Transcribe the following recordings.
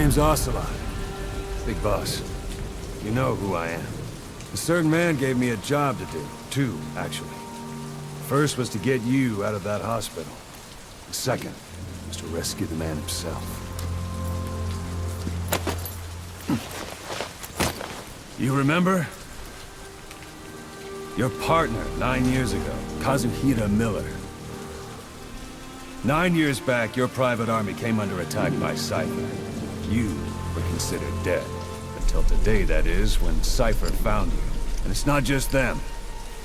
name's Ocelot. Big boss. You know who I am. A certain man gave me a job to do. Two, actually. First was to get you out of that hospital. The second was to rescue the man himself. You remember? Your partner 9 years ago, Kazuhira Miller. 9 years back, your private army came under attack by Cypher. You were considered dead. Until today, that is, when Cypher found you. And it's not just them.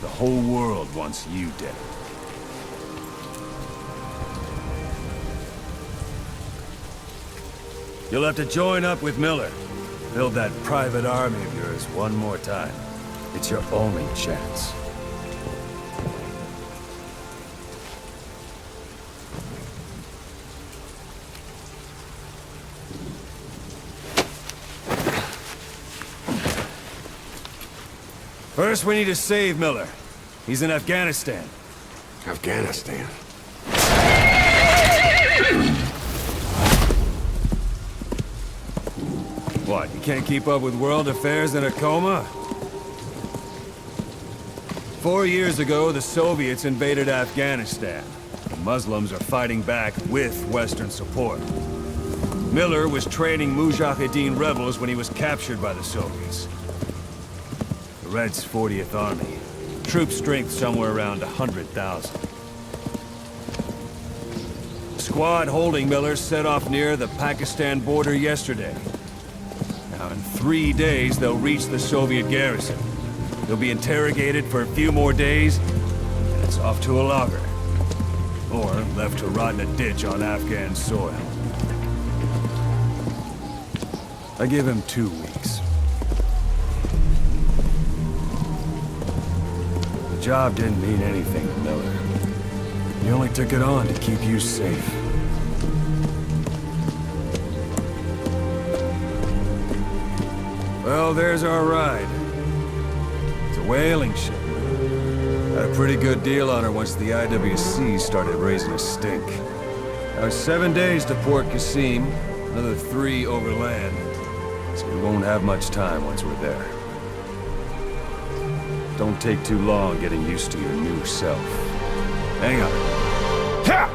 The whole world wants you dead. You'll have to join up with Miller. Build that private army of yours one more time. It's your only chance. First, we need to save Miller. He's in Afghanistan. Afghanistan? What, you can't keep up with world affairs in a coma? 4 years ago, the Soviets invaded Afghanistan. The Muslims are fighting back with Western support. Miller was training Mujahideen rebels when he was captured by the Soviets. The Reds' 40th Army. Troop strength somewhere around 100,000. The squad holding Miller set off near the Pakistan border yesterday. Now, in 3 days, they'll reach the Soviet garrison. They'll be interrogated for a few more days, and it's off to a lager. Or left to rot in a ditch on Afghan soil. I give him 2 weeks. The job didn't mean anything to Miller. He only took it on to keep you safe. Well, there's our ride. It's a whaling ship. Had a pretty good deal on her once the IWC started raising a stink. Now it's 7 days to Port Qasim, another 3 overland. So we won't have much time once we're there. Don't take too long getting used to your new self. Hang on. Ha!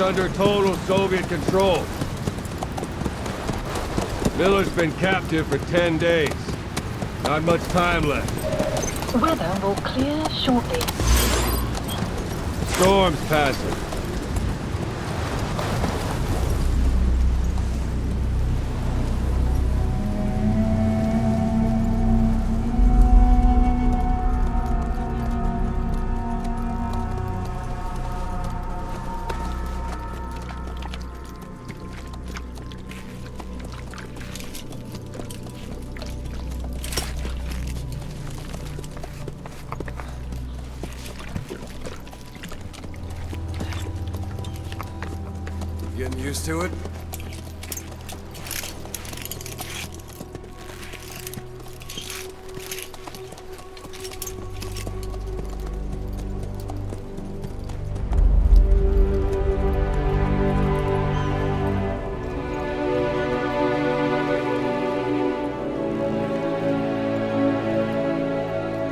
under total Soviet control. Miller's been captive for 10 days. Not much time left. Weather will clear shortly. Storm's passing. Getting used to it?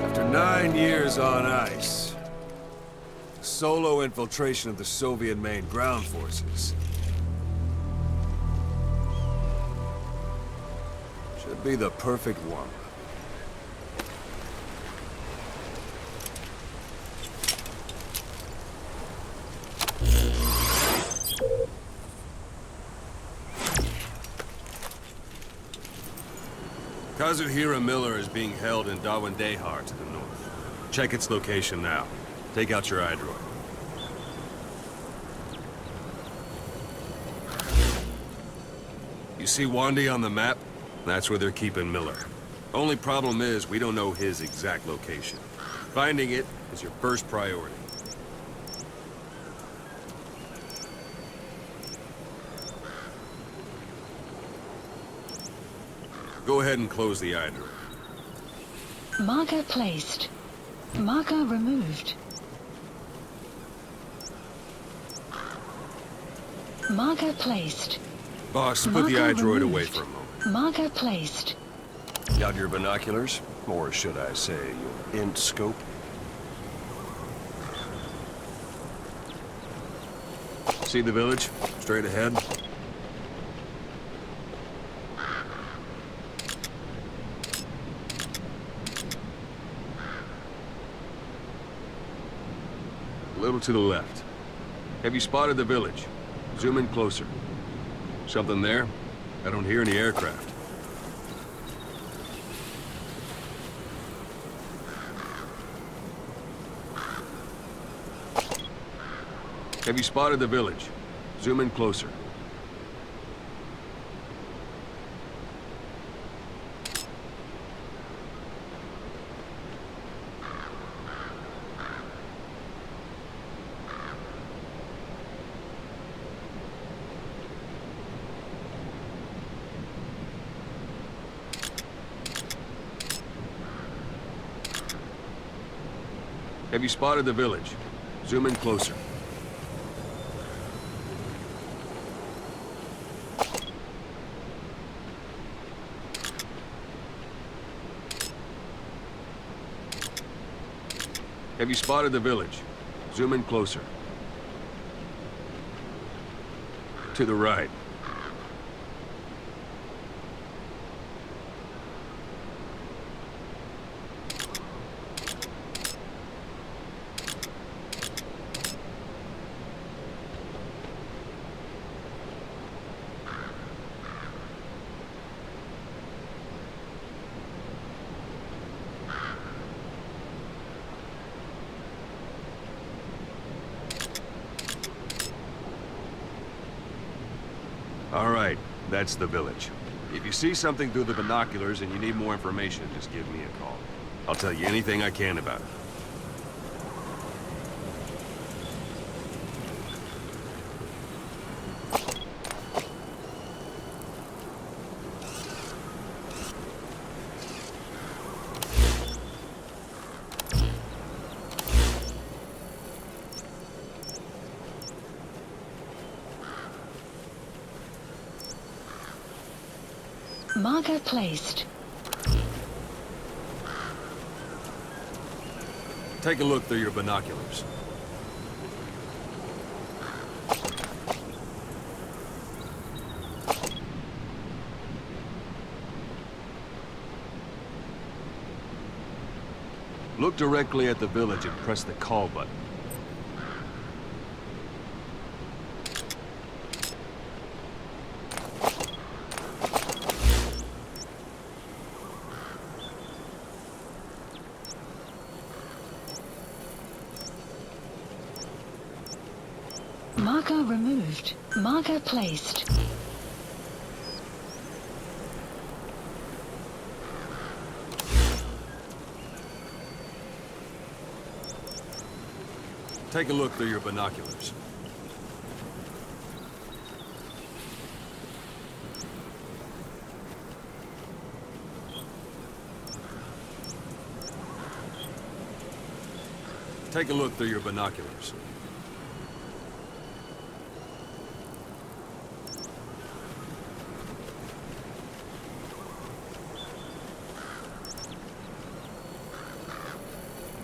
After 9 years on ice, solo infiltration of the Soviet main ground forces. Should be the perfect one. Kazuhira Miller is being held in Dawandehar to the north. Check its location now. Take out your iDroid. You see Wandi on the map? That's where they're keeping Miller. Only problem is, we don't know his exact location. Finding it is your first priority. Go ahead and close the iDroid. Marker placed. Marker removed. Marker placed. Boss, put the Marker iDroid removed. away for a moment. Marker placed. Got your binoculars? Or should I say, your int scope? See the village? Straight ahead? A little to the left. Have you spotted the village? Zoom in closer. Something there? I don't hear any aircraft. Have you spotted the village? Zoom in closer. Have you spotted the village? Zoom in closer. Have you spotted the village? Zoom in closer. To the right. All right, that's the village. If you see something through the binoculars and you need more information, just give me a call. I'll tell you anything I can about it. Marker placed. Take a look through your binoculars. Look directly at the village and press the call button. Marker removed. Marker placed. Take a look through your binoculars. Take a look through your binoculars.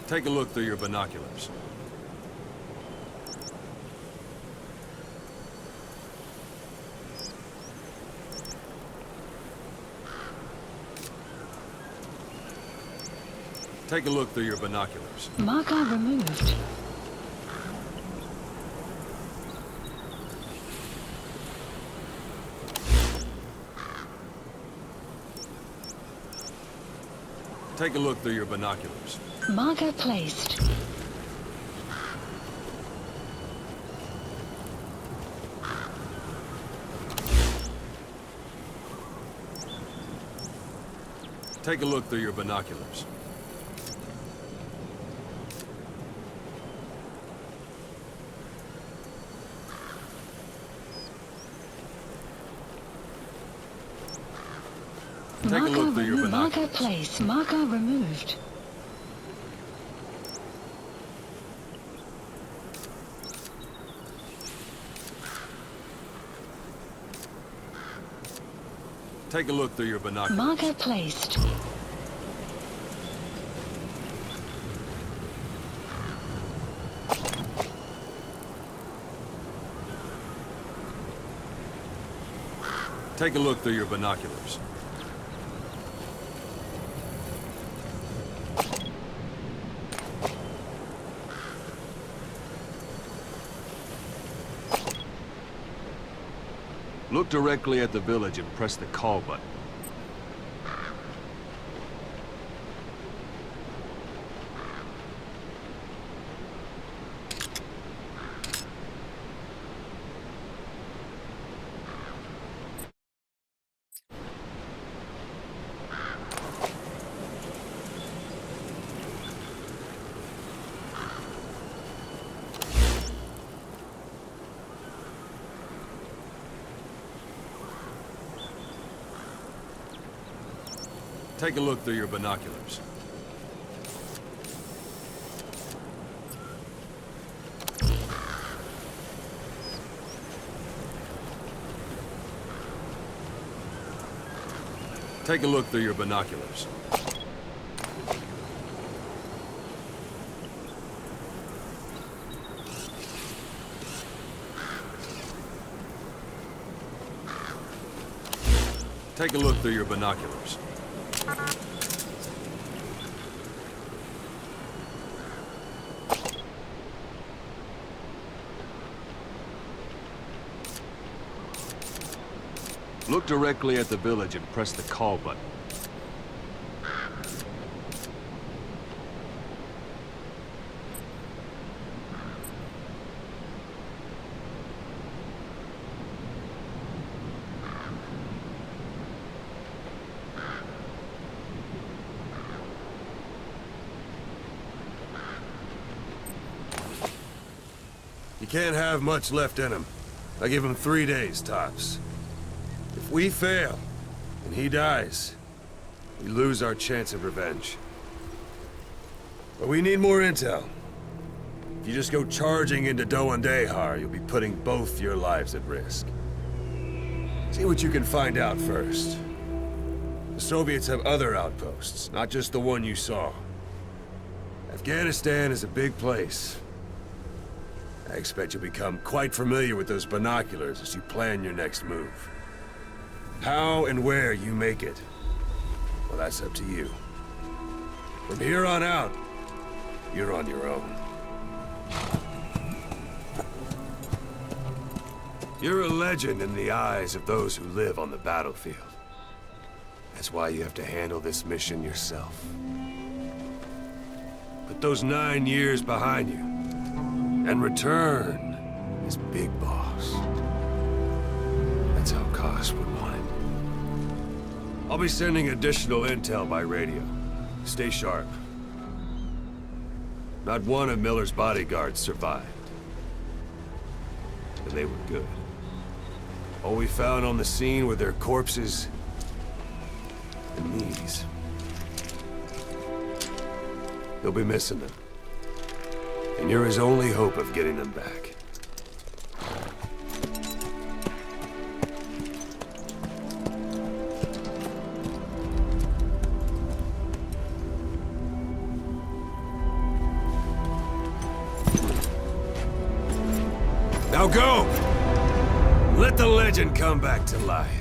Take a look through your binoculars. Take a look through your binoculars. Marker removed. Take a look through your binoculars. Marker placed. Take a look through your binoculars. Take a look through your binoculars. Marker placed. Marker removed. Take a look through your binoculars. Marker placed. Take a look through your binoculars. Look directly at the village and press the call button. Take a look through your binoculars. Take a look through your binoculars. Take a look through your binoculars. Look directly at the village and press the call button. You can't have much left in him. I give him 3 days, tops. If we fail, and he dies, we lose our chance of revenge. But we need more intel. If you just go charging into Doandehar, you'll be putting both your lives at risk. See what you can find out first. The Soviets have other outposts, not just the one you saw. Afghanistan is a big place. I expect you'll become quite familiar with those binoculars as you plan your next move. How and where you make it, well, that's up to you. From here on out, you're on your own. You're a legend in the eyes of those who live on the battlefield. That's why you have to handle this mission yourself. Put those 9 years behind you, and return as Big Boss. That's how Koss would want it. I'll be sending additional intel by radio. Stay sharp. Not one of Miller's bodyguards survived. And they were good. All we found on the scene were their corpses and knees. They'll be missing them. And you're his only hope of getting them back. Now go! Let the legend come back to life.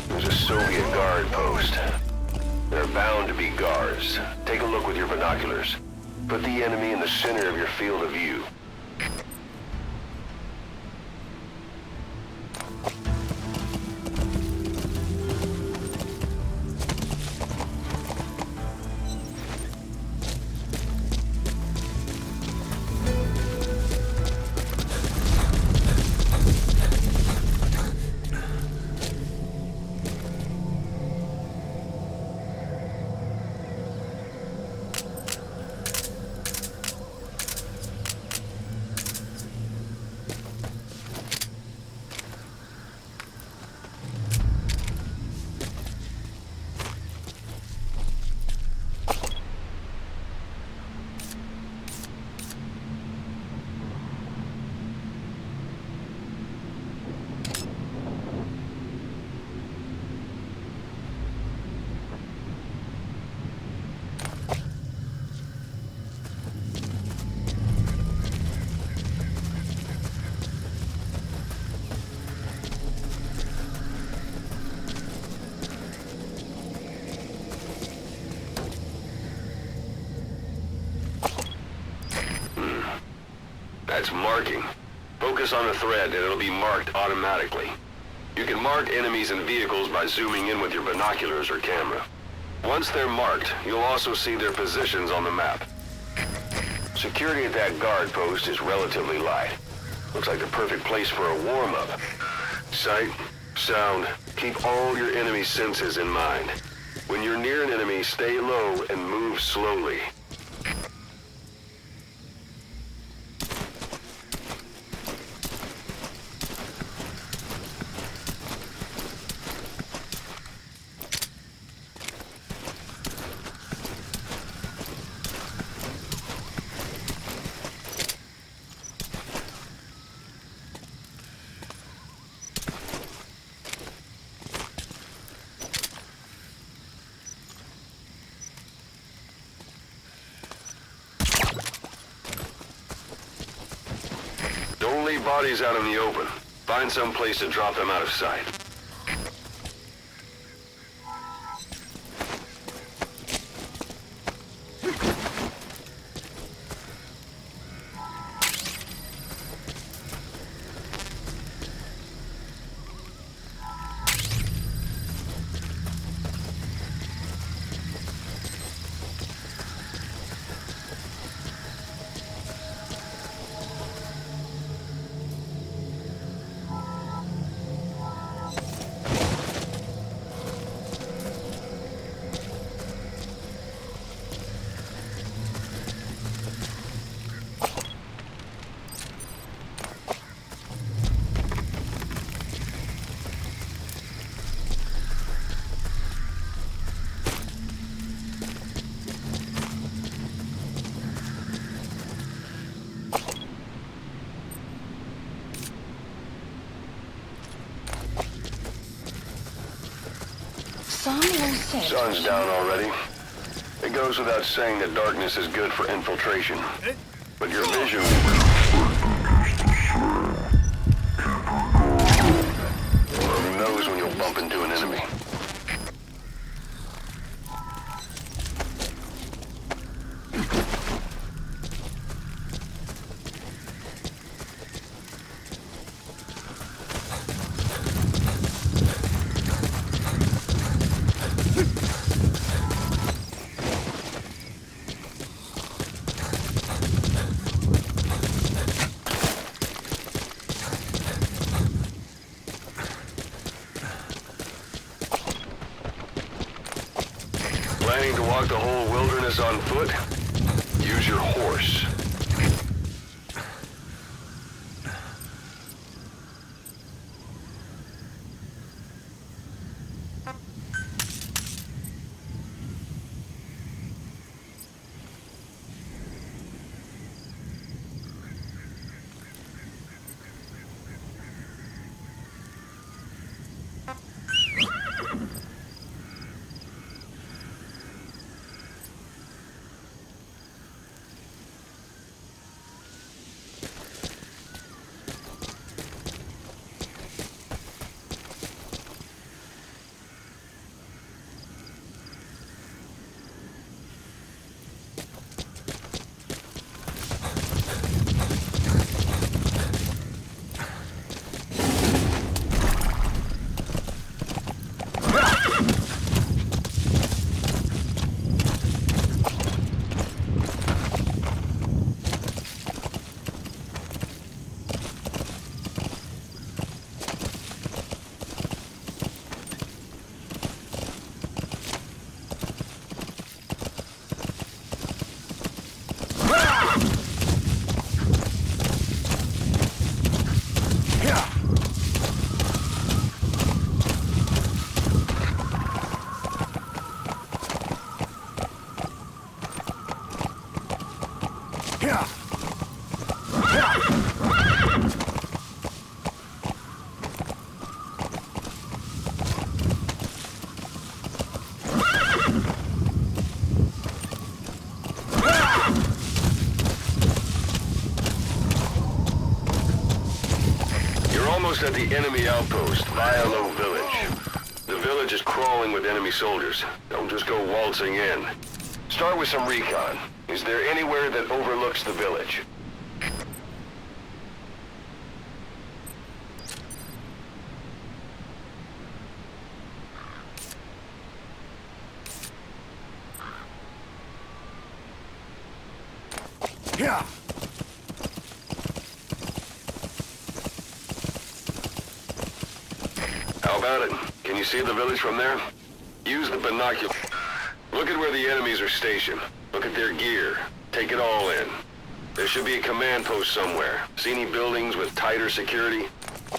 There's a Soviet guard post. There are bound to be guards. Take a look with your binoculars. Put the enemy in the center of your field of view. That's marking. Focus on a thread and it'll be marked automatically. You can mark enemies and vehicles by zooming in with your binoculars or camera. Once they're marked, you'll also see their positions on the map. Security at that guard post is relatively light. Looks like the perfect place for a warm-up. Sight, sound, keep all your enemy senses in mind. When you're near an enemy, stay low and move slowly. Don't leave bodies out in the open. Find some place to drop them out of sight. Sun all set. Sun's down already. It goes without saying that darkness is good for infiltration. But your vision... Who knows when you'll bump into an enemy? Planning to walk the whole wilderness on foot? Use your horse. At the enemy outpost, Vialo Village. The village is crawling with enemy soldiers. Don't just go waltzing in. Start with some recon. Is there anywhere that overlooks the village? Yeah. How about it? Can you see the village from there? Use the binocular. Look at where the enemies are stationed. Look at their gear. Take it all in. There should be a command post somewhere. See any buildings with tighter security?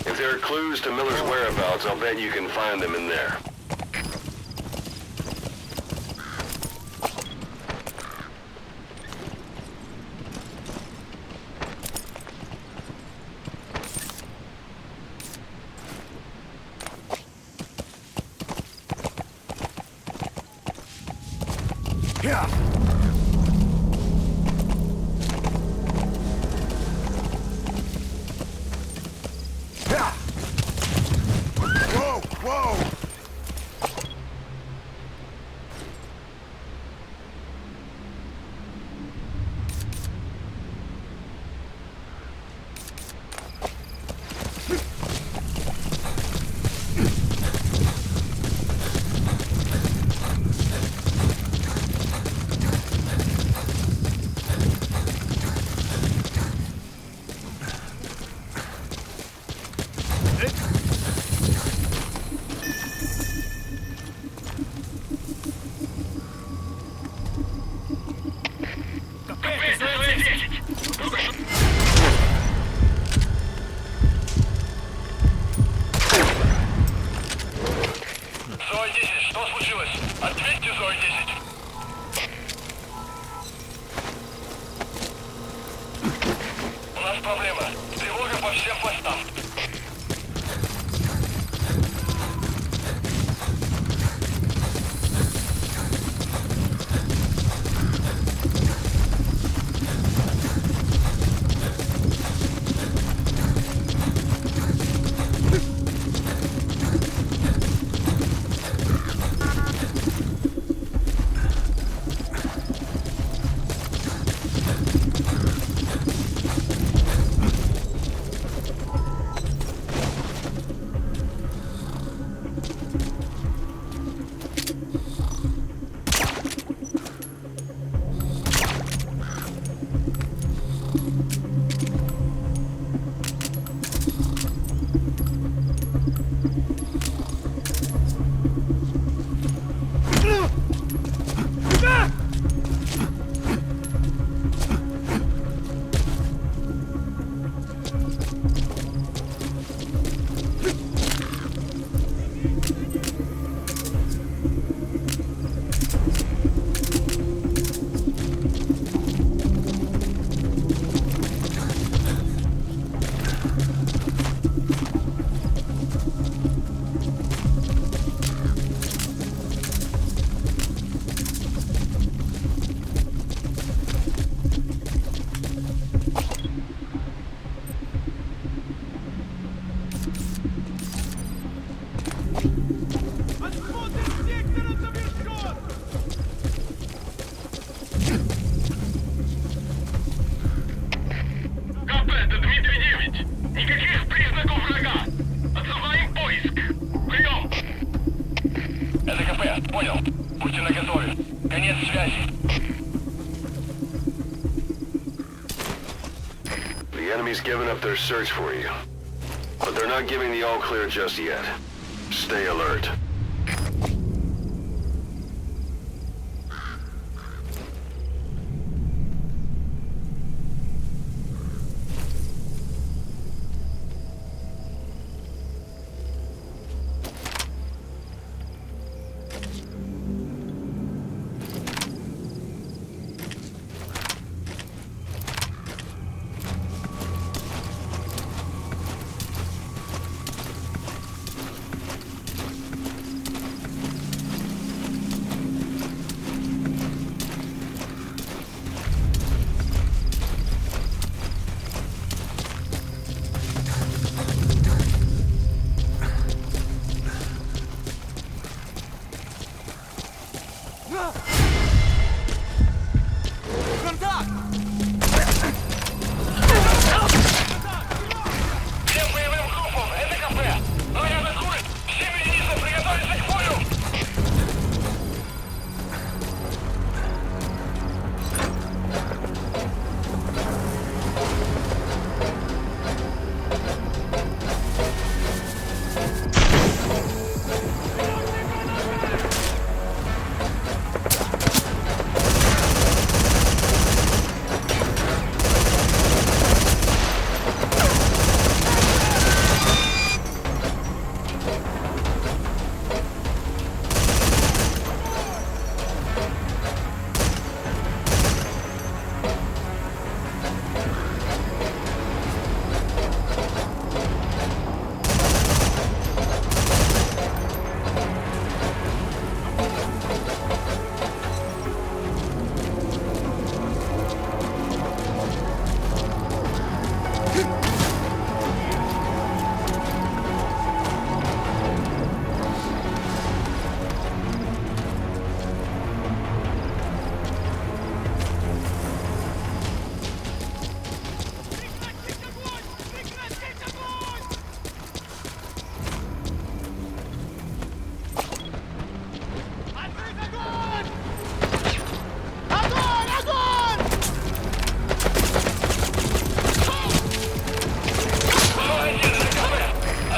If there are clues to Miller's whereabouts, I'll bet you can find them in there. Yeah. Yeah. Whoa, whoa. Проблема. Тревога по всем постам. КП, это Дмитрий-9. Никаких признаков врага. Отзываем поиск. Прием. Это КП, понял. Будьте наготове. Конец связи. The enemy's given up their search for you. But they're not giving the all clear just yet. Stay alert. Всем боевым группам, это КП. Врага атакуют. Всем единицам приготовиться к бою.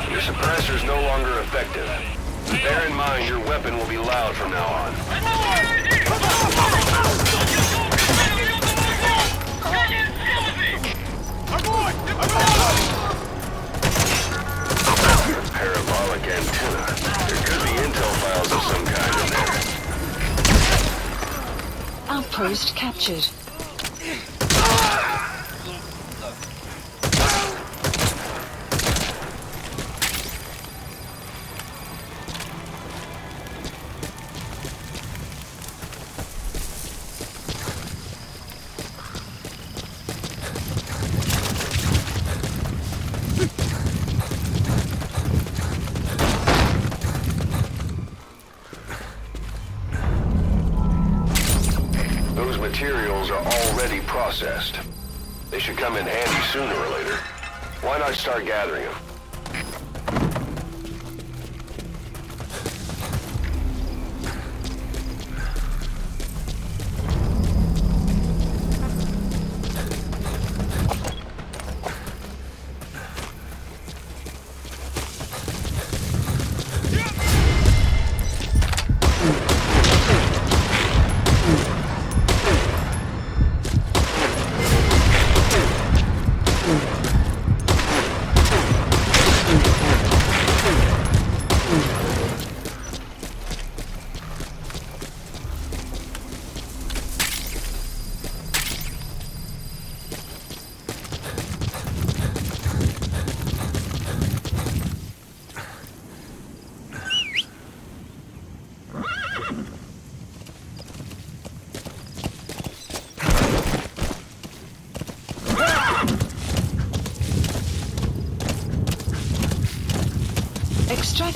Your suppressor's no longer effective. Bear in mind your weapon will be loud from now on. Parabolic antenna. There could be intel files of some kind in there. Outpost captured. Those materials are already processed. They should come in handy sooner or later. Why not start gathering them?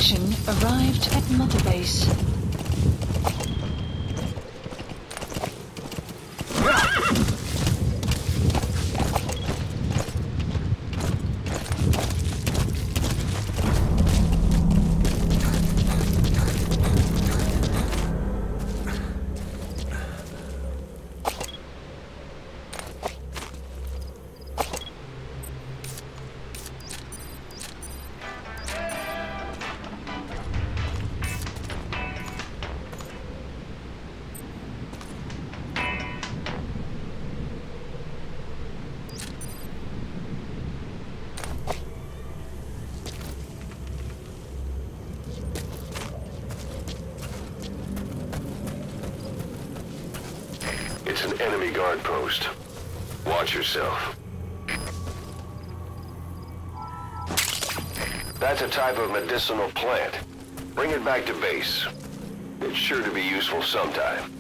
Extraction arrived at Mother Base. It's an enemy guard post. Watch yourself. That's a type of medicinal plant. Bring it back to base. It's sure to be useful sometime.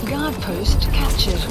Guard post captured.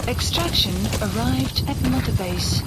Extraction arrived at Mother Base.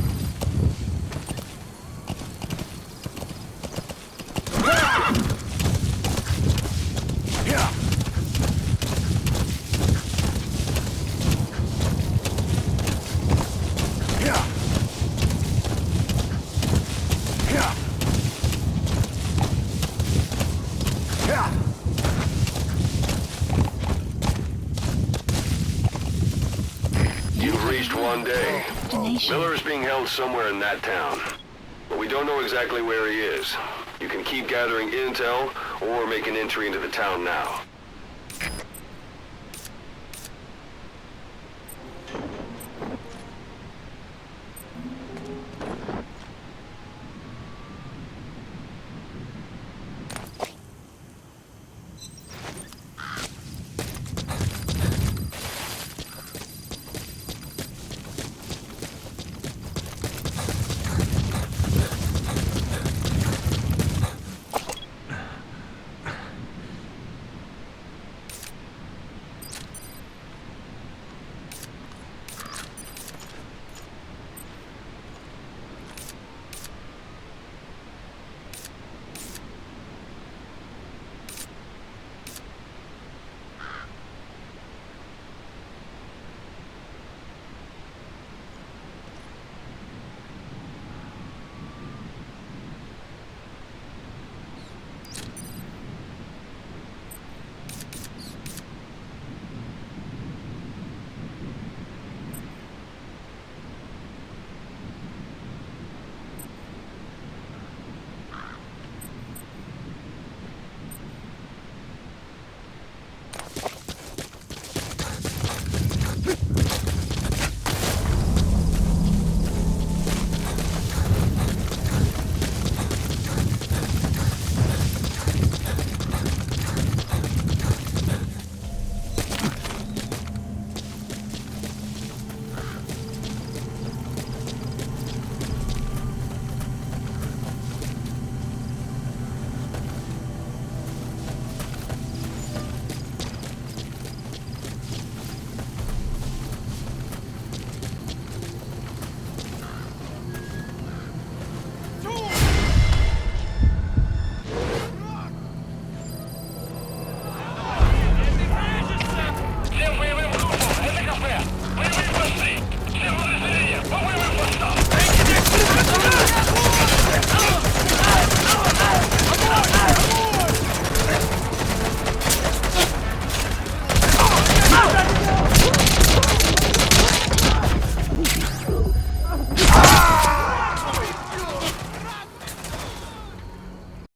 You've reached one day. Destination. Miller is being held somewhere in that town, but we don't know exactly where he is. You can keep gathering intel or make an entry into the town now.